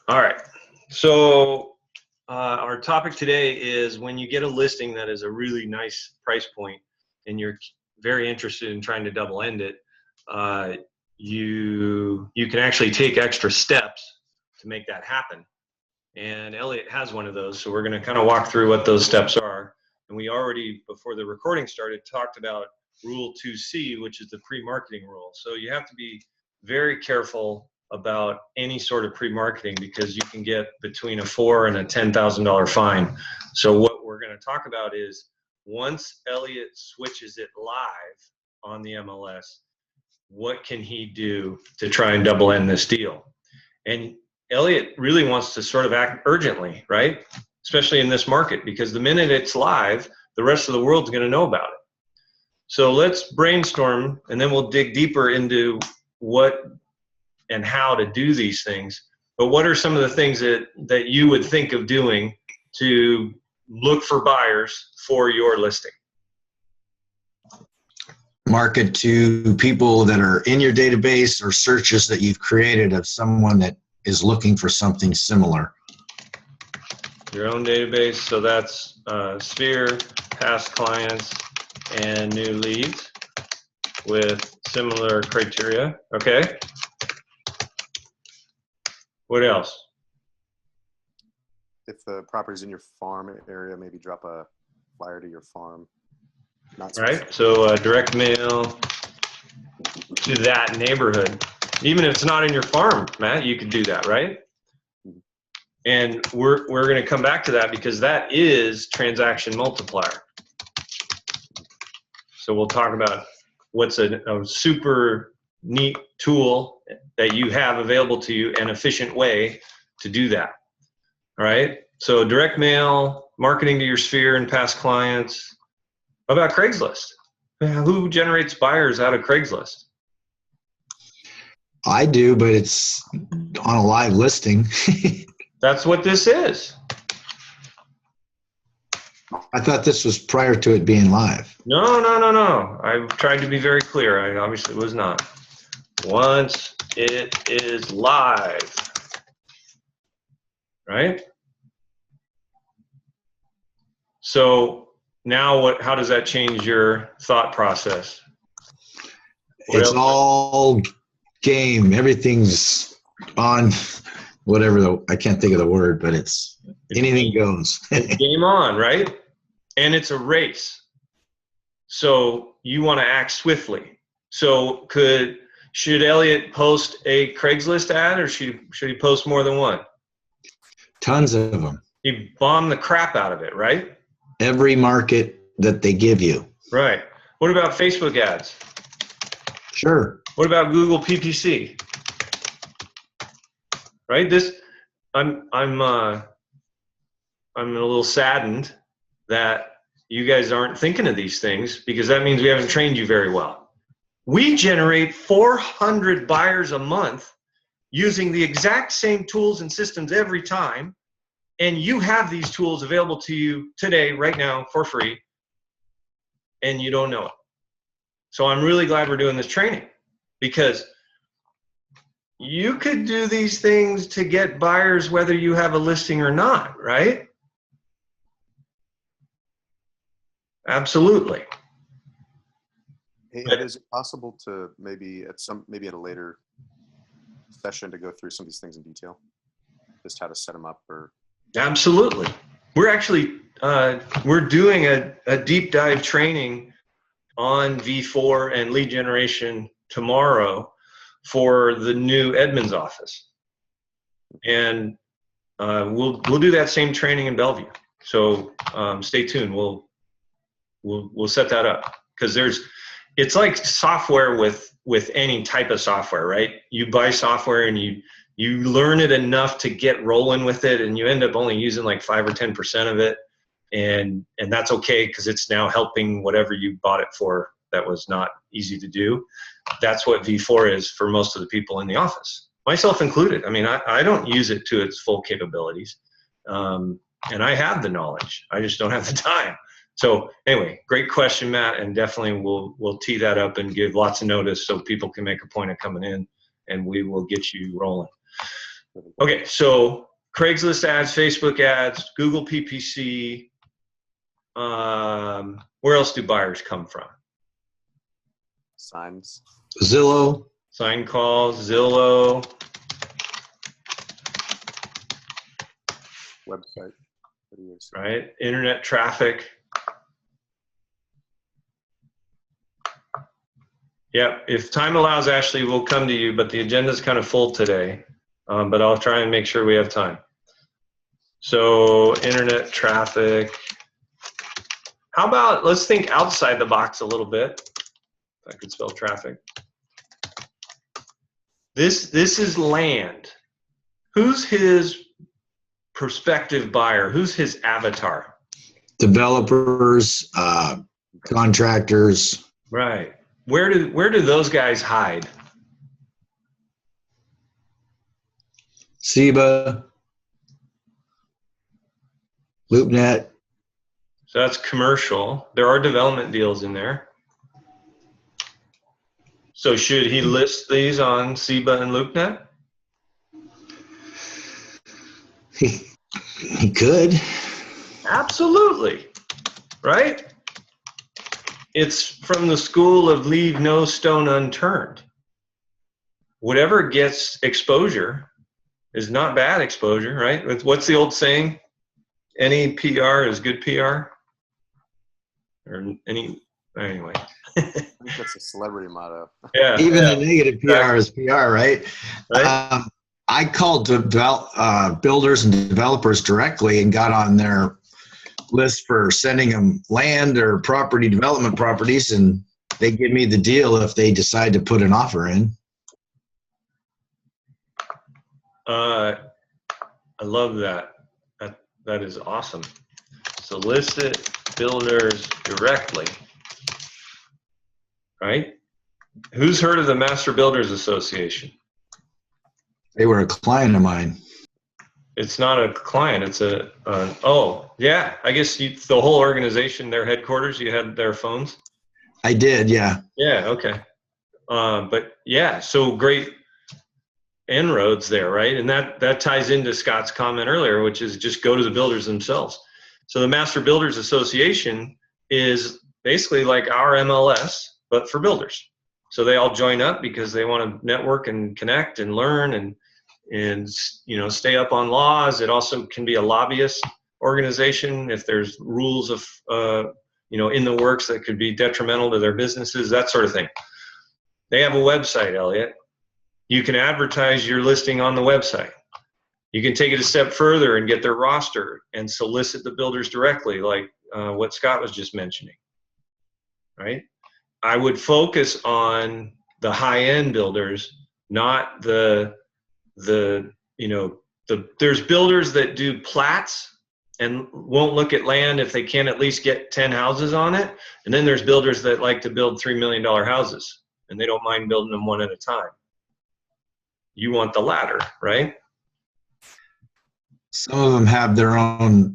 All right. So our topic today is when you get a listing that is a really nice price point and you're very interested in trying to double end it, you can actually take extra steps to make that happen. And Elliot has one of those, so we're going to kind of walk through what those steps are. And we already, before the recording started, talked about Rule 2C, which is the pre-marketing rule. So you have to be very careful about any sort of pre-marketing because you can get between a $4,000 and a $10,000 fine. So what we're going to talk about is once Elliot switches it live on the MLS, what can he do to try and double end this deal? And Elliot really wants to sort of act urgently, right? Especially in this market, because the minute it's live, the rest of the world's going to know about it. So let's brainstorm, and then we'll dig deeper into what and how to do these things. But what are some of the things that you would think of doing to look for buyers for your listing? Market to people that are in your database or searches that you've created of someone that is looking for something similar. Your own database, so that's Sphere, past clients, and new leads with similar criteria. Okay. What else? If the property's in your farm area, maybe drop a flyer to your farm. Right. So direct mail to that neighborhood. Even if it's not in your farm, Matt, you could do that, right? And we're going to come back to that because that is transaction multiplier. So we'll talk about what's a super neat tool that you have available to you, an efficient way to do that. All right. So direct mail, marketing to your Sphere and past clients. How about Craigslist? Who generates buyers out of Craigslist? I do, but it's on a live listing. That's what this is. I thought this was prior to it being live. No. I've tried to be very clear. I obviously was not. Once it is live, right? So now how does that change your thought process? It's all game. Everything's on whatever I can't think of the word, but it's anything goes. It's game on, right? And it's a race. So you want to act swiftly. So should Elliot post a Craigslist ad or should he post more than one? Tons of them. He bombed the crap out of it, right? Every market that they give you. Right. What about Facebook ads? Sure. What about Google PPC? Right. I'm a little saddened that you guys aren't thinking of these things because that means we haven't trained you very well. We generate 400 buyers a month using the exact same tools and systems every time. And you have these tools available to you today, right now, for free, and you don't know it. So I'm really glad we're doing this training because you could do these things to get buyers whether you have a listing or not, right? Absolutely. Hey, is it possible to maybe at a later session to go through some of these things in detail? Just how to set them up or... Absolutely. We're actually, we're doing a deep dive training on V4 and lead generation tomorrow for the new Edmonds office. And we'll do that same training in Bellevue. So stay tuned. We'll set that up because it's like software with any type of software, right? You buy software and you learn it enough to get rolling with it, and you end up only using like 5 or 10% of it, and that's okay because it's now helping whatever you bought it for that was not easy to do. That's what V4 is for most of the people in the office, myself included. I mean, I don't use it to its full capabilities, and I have the knowledge. I just don't have the time. So anyway, great question, Matt, and definitely we'll tee that up and give lots of notice so people can make a point of coming in, and we will get you rolling. Okay, so Craigslist ads, Facebook ads, Google PPC. Where else do buyers come from? Signs. Zillow. Sign calls, Zillow. Website. Videos. Right? Internet traffic. Yeah, if time allows, Ashley, we'll come to you, but the agenda's kind of full today. But I'll try and make sure we have time. So internet traffic. How about, let's think outside the box a little bit. If I could spell traffic. This is land. Who's his prospective buyer? Who's his avatar? Developers, contractors. Right. Where do those guys hide? SEBA, LoopNet. So that's commercial. There are development deals in there. So should he list these on SEBA and LoopNet? He could. Absolutely. Right? It's from the school of leave no stone unturned. Whatever gets exposure is not bad exposure, right? What's the old saying? Any PR is good PR? Anyway. I think that's a celebrity motto. Yeah. Even yeah. the negative PR is PR, right? Right? I called builders and developers directly and got on their list for sending them land or property development properties, and they give me the deal if they decide to put an offer in. I love that. That is awesome. Solicit builders directly. Right? Who's heard of the Master Builders Association? They were a client of mine. It's not a client. It's oh, yeah. I guess the whole organization, their headquarters, you had their phones? I did, yeah. Yeah, okay. But yeah, so great inroads there, right? And that ties into Scott's comment earlier, which is just go to the builders themselves. So the Master Builders Association is basically like our MLS, but for builders. So they all join up because they want to network and connect and learn and stay up on laws. It also can be a lobbyist organization if there's rules of in the works that could be detrimental to their businesses, that sort of thing. They have a website, Elliot. You can advertise your listing on the website. You can take it a step further and get their roster and solicit the builders directly, like what Scott was just mentioning, right? I would focus on the high-end builders, not there's builders that do plats and won't look at land if they can't at least get 10 houses on it. And then there's builders that like to build $3 million houses and they don't mind building them one at a time. You want the latter, right? Some of them have their own,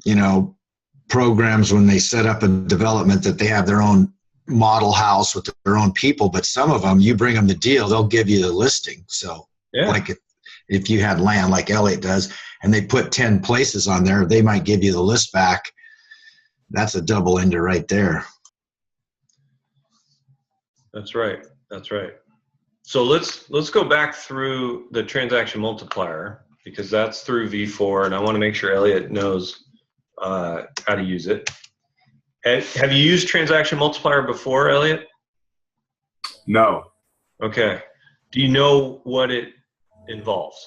programs when they set up a development that they have their own model house with their own people, but some of them, you bring them the deal, they'll give you the listing. So Yeah. like if you had land like Elliot does and they put 10 places on there, they might give you the list back. That's a double ender right there. That's right. That's right. So let's go back through the transaction multiplier because that's through V4, and I want to make sure Elliot knows how to use it. Have you used transaction multiplier before, Elliot? No. Okay. Do you know what it involves?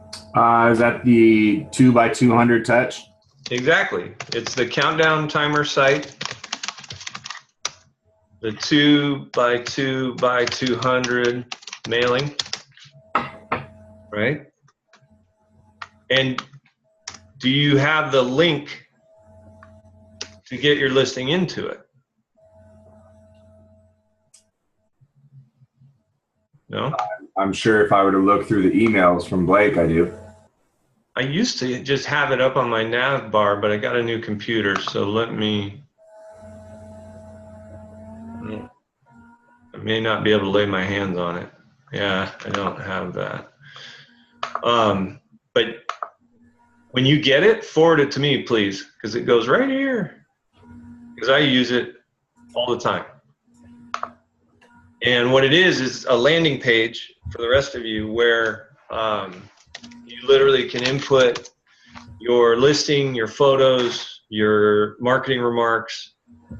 Is that the 2x200 touch? Exactly. It's the countdown timer site. The 2x2x200 mailing, right? And do you have the link to get your listing into it? No? I'm sure if I were to look through the emails from Blake, I do. I used to just have it up on my nav bar, but I got a new computer, so let me... I may not be able to lay my hands on it. Yeah, I don't have that. But when you get it, forward it to me, please, because it goes right here. Because I use it all the time. And what it is a landing page for the rest of you where you literally can input your listing, your photos, your marketing remarks,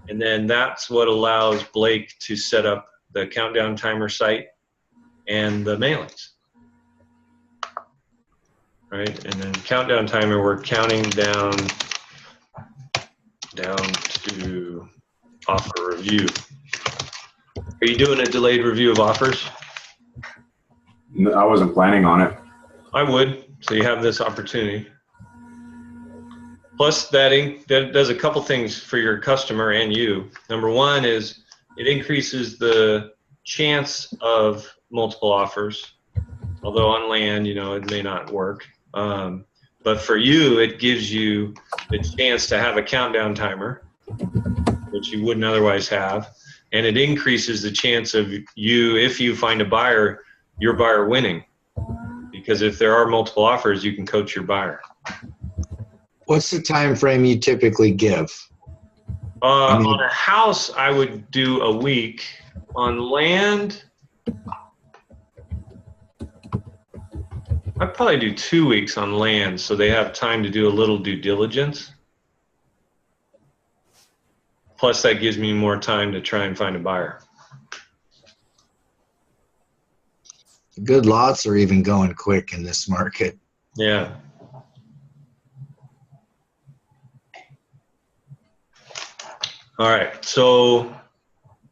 and then that's what allows Blake to set up the countdown timer site and the mailings. Right, and then countdown timer, we're counting down to offer review. Are you doing a delayed review of offers? No, I wasn't planning on it. I would, so you have this opportunity. Plus, that does a couple things for your customer and you. Number one is it increases the chance of multiple offers, although on land, it may not work. But for you, it gives you the chance to have a countdown timer, which you wouldn't otherwise have. And it increases the chance of you, if you find a buyer, your buyer winning. Because if there are multiple offers, you can coach your buyer. What's the time frame you typically give? On a house, I would do a week. On land, I'd probably do 2 weeks on land so they have time to do a little due diligence. Plus, that gives me more time to try and find a buyer. Good lots are even going quick in this market. Yeah. All right. So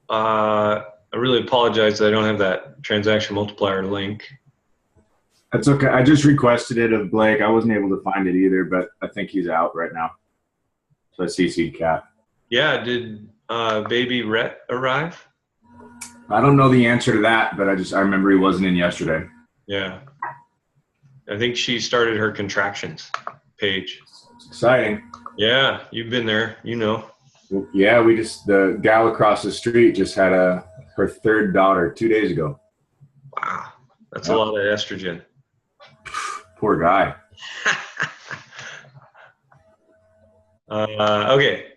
I really apologize that I don't have that transaction multiplier link. That's okay. I just requested it of Blake. I wasn't able to find it either, but I think he's out right now. So I CC'd Kat. Yeah. Did baby Rhett arrive? I don't know the answer to that, but I remember he wasn't in yesterday. Yeah. I think she started her contractions page. It's exciting. Yeah. You've been there. Yeah, the gal across the street just had her third daughter 2 days ago. Wow. That's a lot of estrogen. Poor guy. Okay.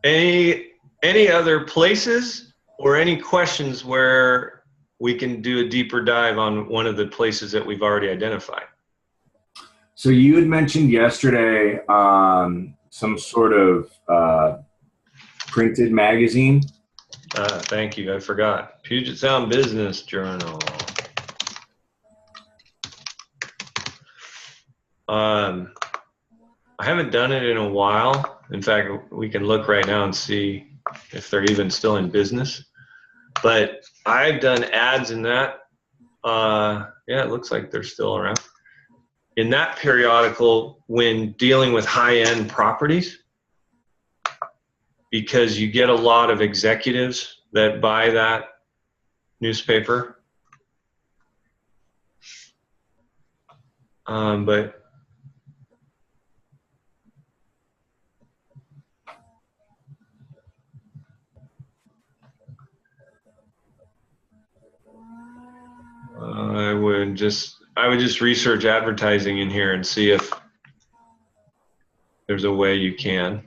Any other places or any questions where we can do a deeper dive on one of the places that we've already identified? So you had mentioned yesterday some sort of printed magazine. Thank you. I forgot. Puget Sound Business Journal. I haven't done it in a while. In fact, we can look right now and see if they're even still in business. But I've done ads in that. Yeah, it looks like they're still around. In that periodical, when dealing with high-end properties, because you get a lot of executives that buy that newspaper. But I would just research advertising in here and see if there's a way you can.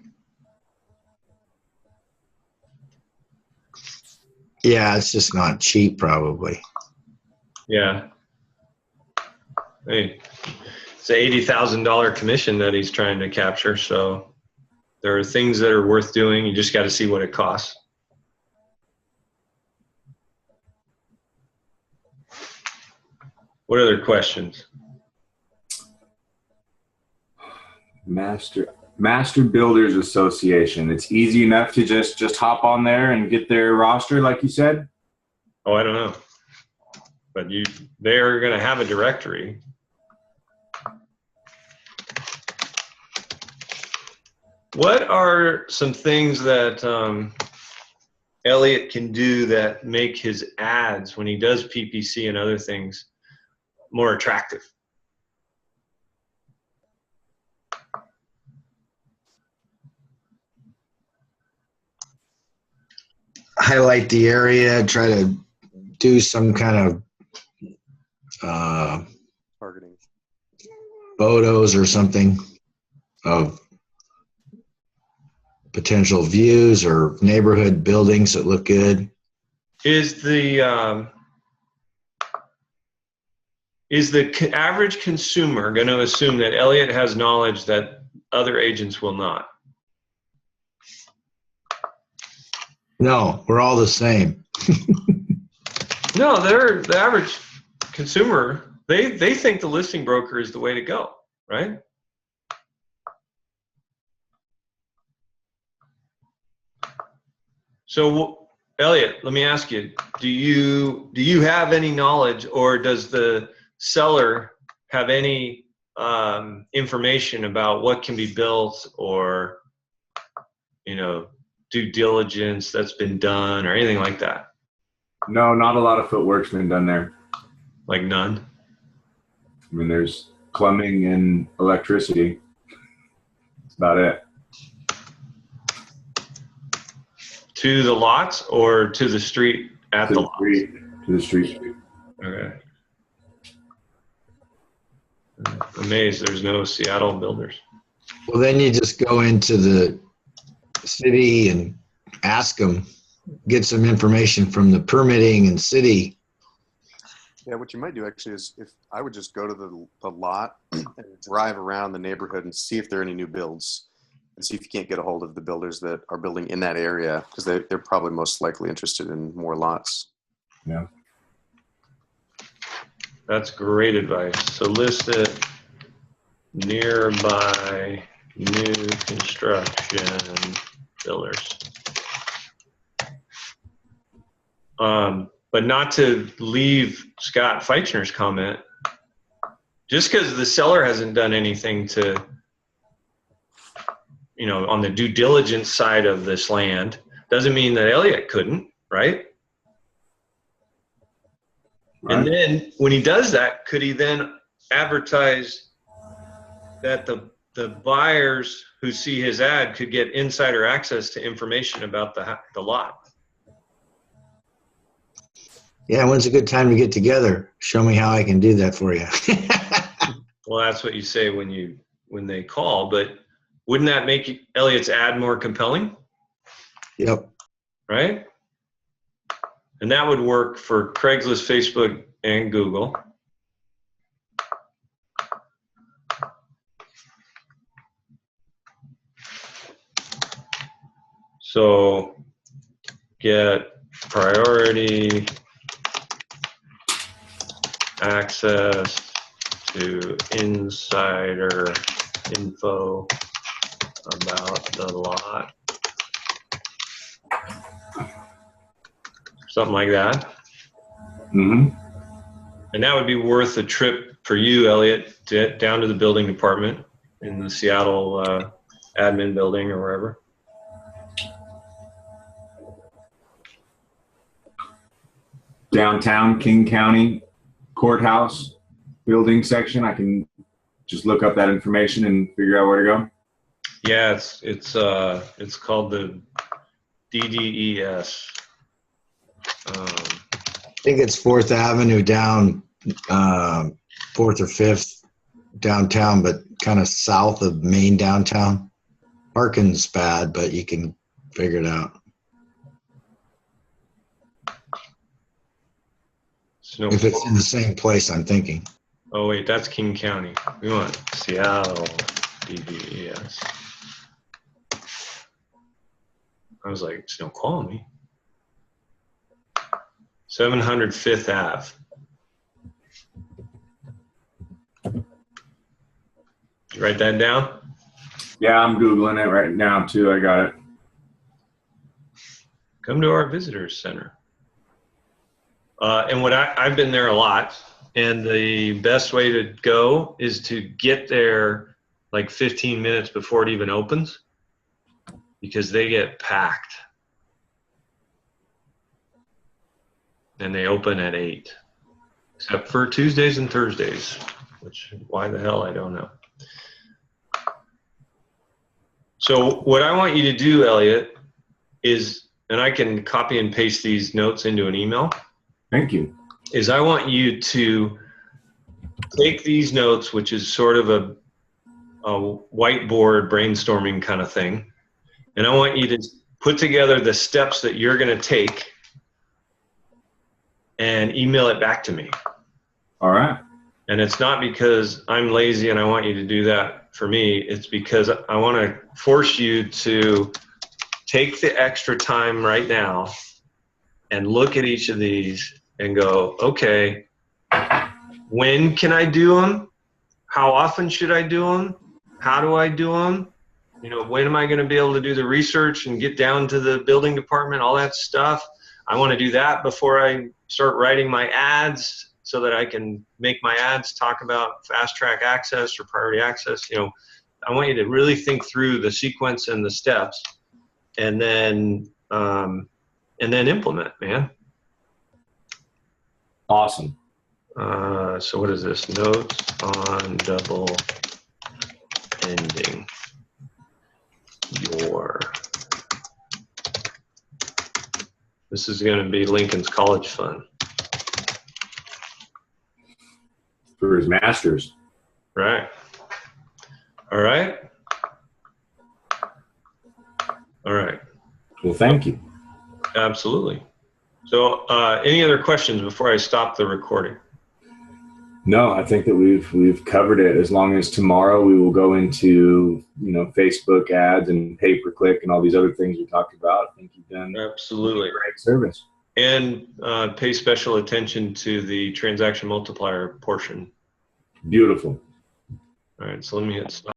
Yeah, it's just not cheap, probably. Yeah. Hey, it's an $80,000 commission that he's trying to capture. So there are things that are worth doing. You just got to see what it costs. What other questions? Master Builders Association. It's easy enough to just hop on there and get their roster, like you said. Oh, I don't know, but they're going to have a directory. What are some things that Elliot can do that make his ads when he does PPC and other things more attractive? Highlight the area, try to do some kind of Targeting. photos or something of potential views or neighborhood buildings that look good. Is the average consumer going to assume that Elliott has knowledge that other agents will not? No, we're all the same. No, they're the average consumer. They think the listing broker is the way to go, right? So, Elliott, let me ask you: do you have any knowledge, or does the seller have any information about what can be built, or due diligence that's been done, or anything like that? No, not a lot of footwork's been done there. Like none. I mean, there's plumbing and electricity. That's about it. To the lots or to the street at To the the lots? street. To the street. Okay. Amazed there's no Seattle builders. Well, then you just go into the city and ask them, get some information from the permitting and city. Yeah, what you might do actually is if I would just go to the lot and drive around the neighborhood and see if there are any new builds and see if you can't get a hold of the builders that are building in that area, because they're probably most likely interested in more lots. Yeah. That's great advice. Solicit nearby new construction builders. But not to leave Scott Feichner's comment, just because the seller hasn't done anything to, on the due diligence side of this land, doesn't mean that Elliott couldn't, right? Right. And then when he does that, could he then advertise that the buyers who see his ad could get insider access to information about the lot? Yeah, when's a good time to get together? Show me how I can do that for you. Well, that's what you say when they call, but wouldn't that make Elliott's ad more compelling? Yep. Right? And that would work for Craigslist, Facebook, and Google. So get priority access to insider info about the lot. Something like that. Mm-hmm. And that would be worth a trip for you, Elliott, down to the building department in the Seattle admin building or wherever. Downtown King County Courthouse building section. I can just look up that information and figure out where to go. Yeah, it's called the DDES. I think it's 4th Avenue down 4th or 5th downtown, but kind of south of main downtown. Parking's bad, but you can figure it out. If it's in the same place, I'm thinking. Oh wait, that's King County. We want Seattle DDES. I was like, Snoqualmie. 700 5th Ave. You write that down? Yeah, I'm Googling it right now too. I got it. Come to our visitors center. And I've been there a lot, and the best way to go is to get there like 15 minutes before it even opens, because they get packed. And they open at 8, except for Tuesdays and Thursdays, which why the hell, I don't know. So what I want you to do, Elliott, is, and I can copy and paste these notes into an email, Thank you. is I want you to take these notes, which is sort of a whiteboard brainstorming kind of thing, and I want you to put together the steps that you're going to take and email it back to me. All right. And it's not because I'm lazy and I want you to do that for me. It's because I want to force you to take the extra time right now and look at each of these and go, okay, when can I do them? How often should I do them? How do I do them? You know, when am I going to be able to do the research and get down to the building department, all that stuff? I want to do that before I start writing my ads so that I can make my ads talk about fast track access or priority access. You know, I want you to really think through the sequence and the steps, and then implement, man. Awesome. So what is this? Notes on double ending your. This is going to be Lincoln's college fund. For his master's. Right. All right. All right. Well, thank you. Absolutely. So any other questions before I stop the recording? No, I think that we've covered it. As long as tomorrow we will go into, you know, Facebook ads and pay-per-click and all these other things we talked about. I think you've done Absolutely. great service. And pay special attention to the transaction multiplier portion. Beautiful. All right, so let me hit stop.